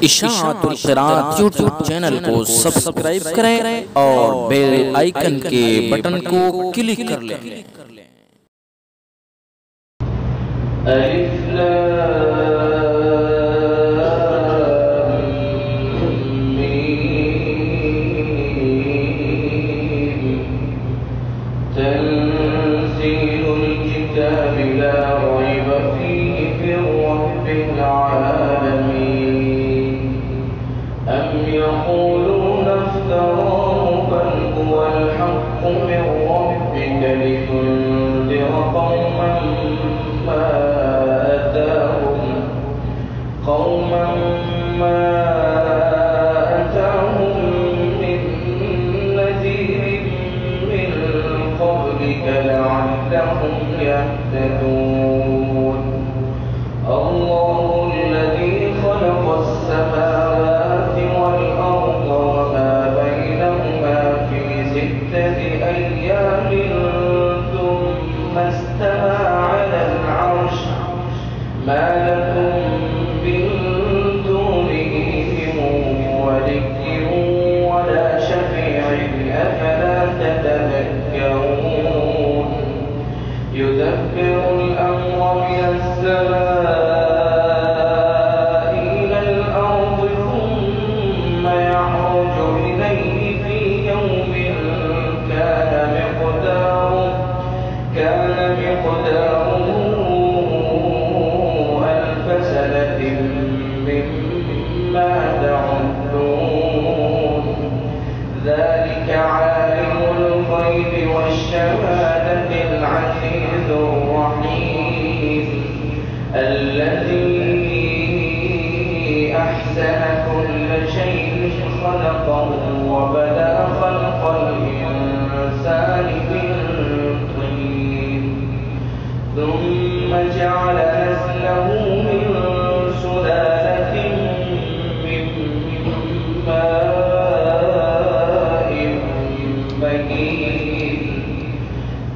इशाअतुल क़िराअत YouTube channel को सब्सक्राइब करें और बेल आइकन के बटन को क्लिक कर लें। तंज़ीलुल किताबि ला रैब फ़ीहि मिर रब्बिल आलमीन अम यक़ूलूना इफ़्तराहु बल हुवल हक़्क़ु मिर रब्बिका लितुनज़िरा क़ौमन मा अताहुम मिन नज़ीरिन मिन क़ब्लिका लअल्लहुम यहतदून। अल्लाहु अल्लज़ी ख़लक़स समावाति वल अर्ज़ वमा बैनहुमा फ़ी सित्तति अय्यामिन थुम्मा इस्तवा अलल अर्श मा लकुम मिन दूनिही मिन वलिय्यिन वला शफ़ी'इन अफ़ला ततज़क्करून। युदब्बिरुल अम्र मिनस समाइ इलल अर्ज़ि थुम्मा यअरुजु इलैहि फ़ी यौमिन कान मिक़दारुहु अल्फ़ सनतिन मिम्मा तअुद्दून। ذلك عالم الغيب والشهادة العزيز الرحيم الذي أحسن كل شيء خلقه وبدأ خلق الإنسان من طين ثم جعل نسله من سلالة من ماء مهين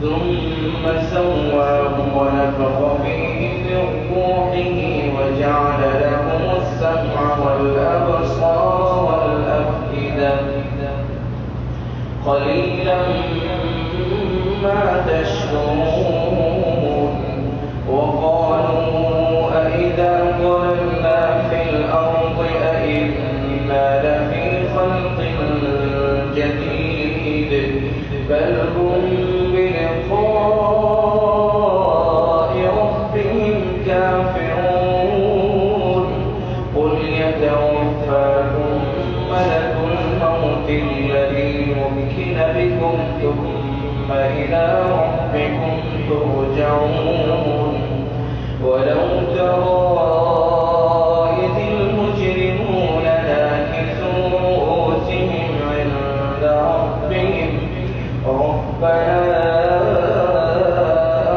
ثم سواه ونفخ فيه من روحه وجعل لكم السمع والأبصار والأفئدة قليلا ما تشكرون. وقالوا أإذا ضللنا في الأرض أإنا لفي خلق جديد بل هم بلقاء ربهم كافرون. قل يتوفاكم ملك الموت الذي وكل بكم ثم إلى ربكم ترجعون. ولو ترى إذ المجرمون ناكسوا رؤوسهم عند ربهم ربنا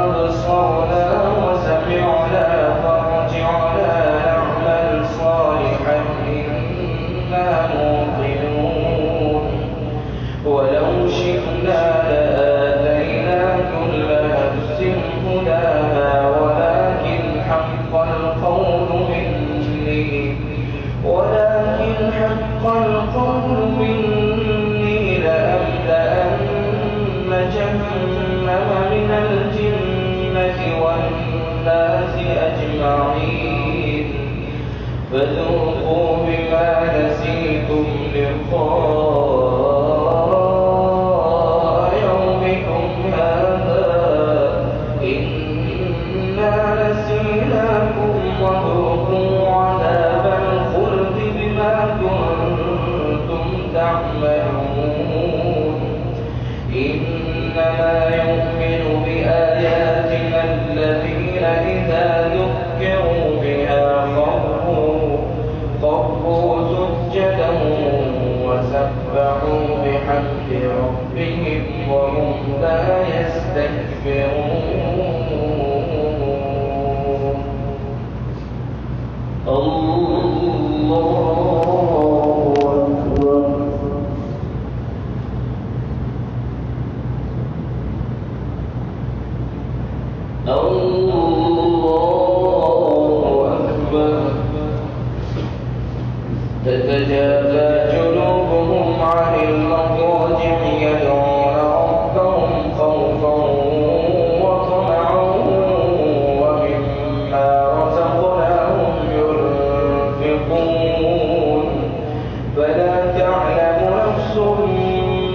أبصرنا وسمعنا فارجعنا نعمل صالحا إنا موقنون. ولو شئنا لآتينا كل نفس هداها ولكن حق القول مني لأملأن جهنم من الجنة والناس أجمعين. فذوقوا بما نسيتم لقاء يومكم هذا إنا نسيناكم وذوقوا عذاب الخلد بما كنتم تتجافى جنوبهم عن المضاجع يدعون ربهم خوفا وطمعا ومما رزقناهم ينفقون فلا تعلم نفس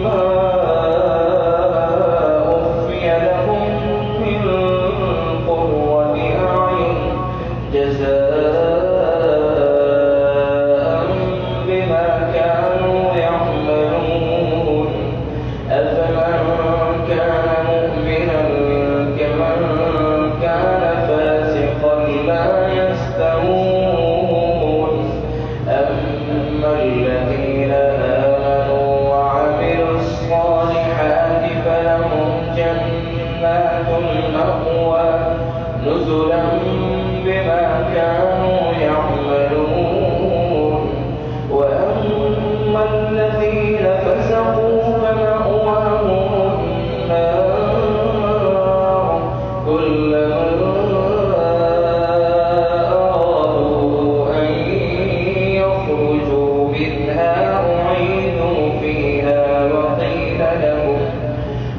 ما أخفي لهم من قرة أعين جزاء بما كانوا يعملون أفمن كان مؤمنا كمن كان فاسقا لا يستوون أما الذين آمنوا وعملوا الصالحات فلهم جنات المأوى نزلا بما كانوا يعملون وأما الذين فسقوا فمأواهم النار كلما أرادوا أن يخرجوا منها أعيدوا فيها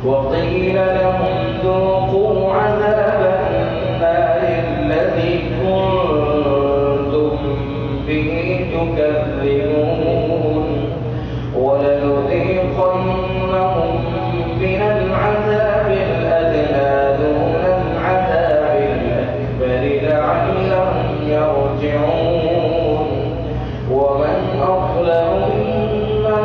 وقيل لهم ذوقوا عذاب النار الذي كنتم به تكذبون ولنذيقنهم من العذاب الأدنى دون العذاب الأكبر لعلهم يرجعون ومن أظلم ممن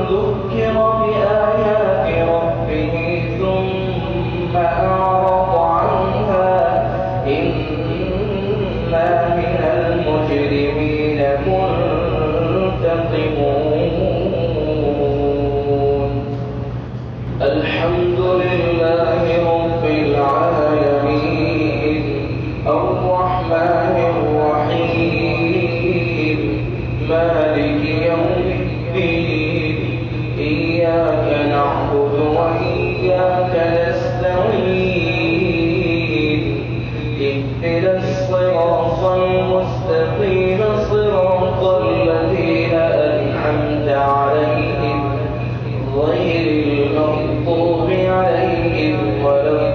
ذكر بآيات ربه ثم أعرض عنها إنا من المجرمين منتقمون الحمد لله رب العالمين الرحمن الرحيم مالك يوم الدين إياك نعبد وإياك نستعين اهدنا الصراط المستقيم صراط الذين أنعمت عليهم غير المغضوب عليهم ولا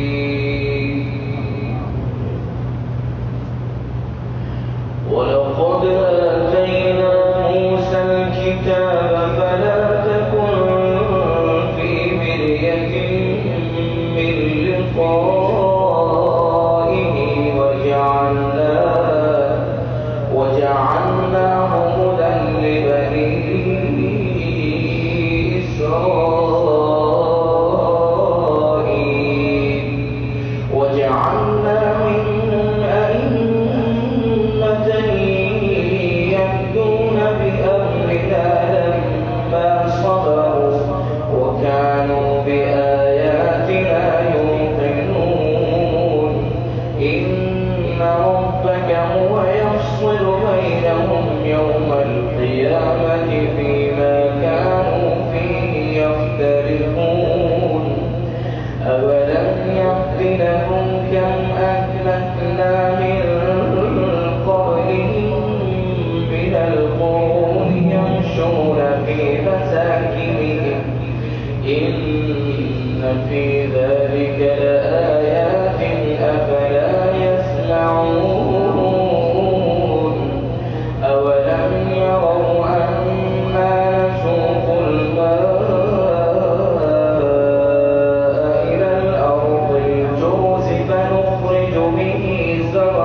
الضالين ولقد آتينا موسى الكتاب فلا تكن في مرية من لقائه وجعلناه هدى لبني إسرائيل وجعلنا منهم أئمة يهدون بأمرنا لما صبروا وكانوا بآياتنا يوقنون إن ربك هو يفصل بينهم يوم القيامة فيما كانوا فيه يختلفون أولم يهد لهم كم أهلكنا من قبلهم من القرون يمشون في مساكنهم إن في ذلك لآيات أفلا يسمعون أولم يروا أنا نسوق الماء إلى الأرض الجرز فنخرج به زرعا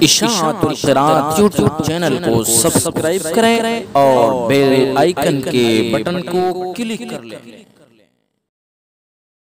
इशाअतुल क़िराअत यूट्यूब चैनल को सब्सक्राइब करें और बेल आइकन के बटन को क्लिक कर लें।